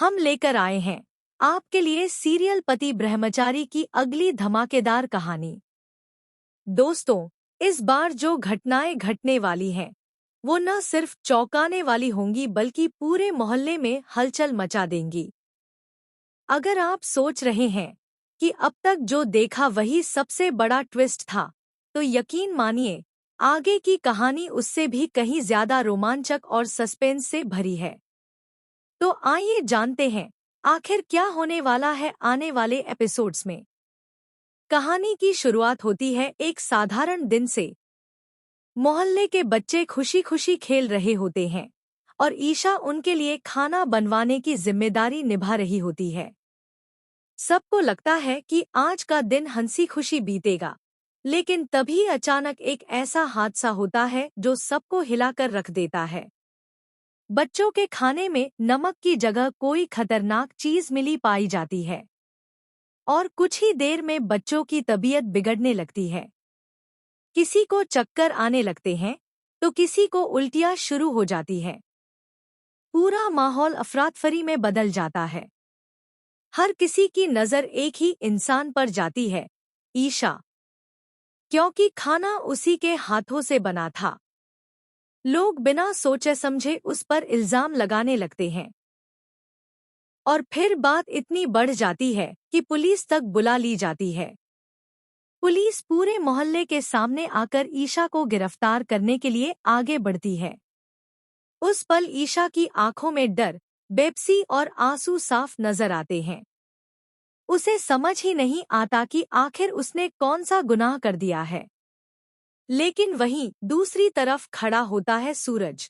हम लेकर आए हैं आपके लिए सीरियल पति ब्रह्मचारी की अगली धमाकेदार कहानी। दोस्तों, इस बार जो घटनाएं घटने वाली हैं वो न सिर्फ चौंकाने वाली होंगी बल्कि पूरे मोहल्ले में हलचल मचा देंगी। अगर आप सोच रहे हैं कि अब तक जो देखा वही सबसे बड़ा ट्विस्ट था, तो यकीन मानिए आगे की कहानी उससे भी कहीं ज्यादा रोमांचक और सस्पेंस से भरी है। तो आइए जानते हैं आखिर क्या होने वाला है आने वाले एपिसोड्स में। कहानी की शुरुआत होती है एक साधारण दिन से। मोहल्ले के बच्चे खुशी खुशी खेल रहे होते हैं और ईशा उनके लिए खाना बनवाने की जिम्मेदारी निभा रही होती है। सबको लगता है कि आज का दिन हंसी खुशी बीतेगा, लेकिन तभी अचानक एक ऐसा हादसा होता है जो सबको हिलाकर रख देता है। बच्चों के खाने में नमक की जगह कोई खतरनाक चीज मिली पाई जाती है और कुछ ही देर में बच्चों की तबीयत बिगड़ने लगती है। किसी को चक्कर आने लगते हैं तो किसी को उल्टियां शुरू हो जाती है। पूरा माहौल अफरातफरी में बदल जाता है। हर किसी की नजर एक ही इंसान पर जाती है, ईशा, क्योंकि खाना उसी के हाथों से बना था। लोग बिना सोचे समझे उस पर इल्जाम लगाने लगते हैं और फिर बात इतनी बढ़ जाती है कि पुलिस तक बुला ली जाती है। पुलिस पूरे मोहल्ले के सामने आकर ईशा को गिरफ्तार करने के लिए आगे बढ़ती है। उस पल ईशा की आंखों में डर, बेबसी और आंसू साफ नजर आते हैं। उसे समझ ही नहीं आता कि आखिर उसने कौन सा गुनाह कर दिया है। लेकिन वहीं दूसरी तरफ खड़ा होता है सूरज।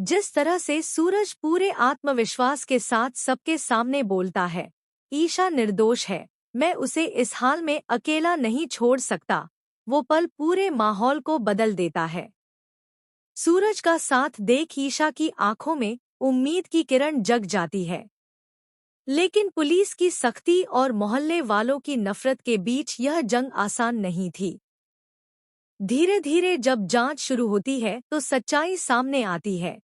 जिस तरह से सूरज पूरे आत्मविश्वास के साथ सबके सामने बोलता है, ईशा निर्दोष है, मैं उसे इस हाल में अकेला नहीं छोड़ सकता, वो पल पूरे माहौल को बदल देता है। सूरज का साथ देख ईशा की आंखों में उम्मीद की किरण जग जाती है। लेकिन पुलिस की सख्ती और मोहल्ले वालों की नफरत के बीच यह जंग आसान नहीं थी। धीरे धीरे जब जांच शुरू होती है तो सच्चाई सामने आती है।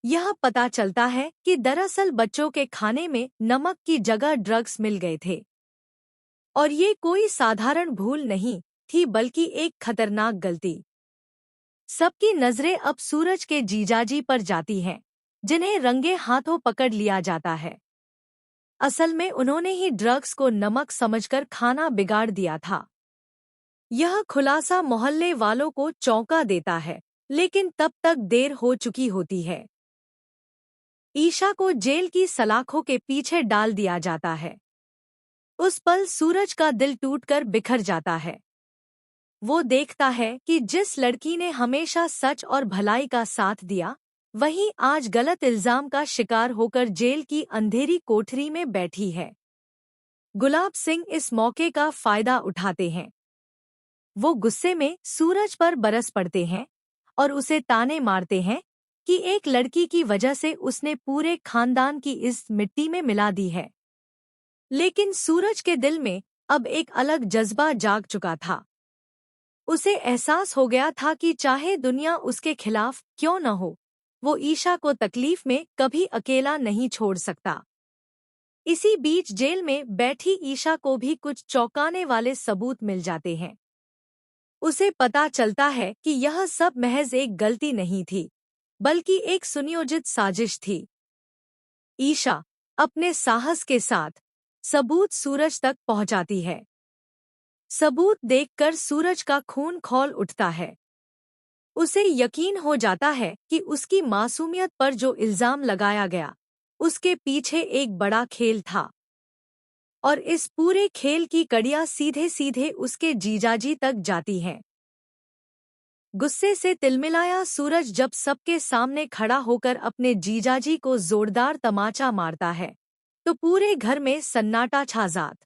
यह पता चलता है कि दरअसल बच्चों के खाने में नमक की जगह ड्रग्स मिल गए थे और ये कोई साधारण भूल नहीं थी बल्कि एक खतरनाक गलती। सबकी नजरें अब सूरज के जीजाजी पर जाती हैं, जिन्हें रंगे हाथों पकड़ लिया जाता है। असल में उन्होंने ही ड्रग्स को नमक समझकर खाना बिगाड़ दिया था। यह खुलासा मोहल्ले वालों को चौंका देता है, लेकिन तब तक देर हो चुकी होती है। ईशा को जेल की सलाखों के पीछे डाल दिया जाता है। उस पल सूरज का दिल टूटकर बिखर जाता है। वो देखता है कि जिस लड़की ने हमेशा सच और भलाई का साथ दिया, वही आज गलत इल्जाम का शिकार होकर जेल की अंधेरी कोठरी में बैठी है। गुलाब सिंह इस मौके का फायदा उठाते हैं। वो गुस्से में सूरज पर बरस पड़ते हैं और उसे ताने मारते हैं कि एक लड़की की वजह से उसने पूरे खानदान की इस मिट्टी में मिला दी है। लेकिन सूरज के दिल में अब एक अलग जज्बा जाग चुका था। उसे एहसास हो गया था कि चाहे दुनिया उसके खिलाफ क्यों न हो, वो ईशा को तकलीफ में कभी अकेला नहीं छोड़ सकता। इसी बीच जेल में बैठी ईशा को भी कुछ चौंकाने वाले सबूत मिल जाते हैं। उसे पता चलता है कि यह सब महज एक गलती नहीं थी, बल्कि एक सुनियोजित साजिश थी। ईशा अपने साहस के साथ सबूत सूरज तक पहुंचाती है। सबूत देखकर सूरज का खून खौल उठता है। उसे यकीन हो जाता है कि उसकी मासूमियत पर जो इल्जाम लगाया गया, उसके पीछे एक बड़ा खेल था और इस पूरे खेल की कड़ियां सीधे सीधे उसके जीजाजी तक जाती हैं। गुस्से से तिलमिलाया सूरज जब सबके सामने खड़ा होकर अपने जीजाजी को जोरदार तमाचा मारता है, तो पूरे घर में सन्नाटा छा जाता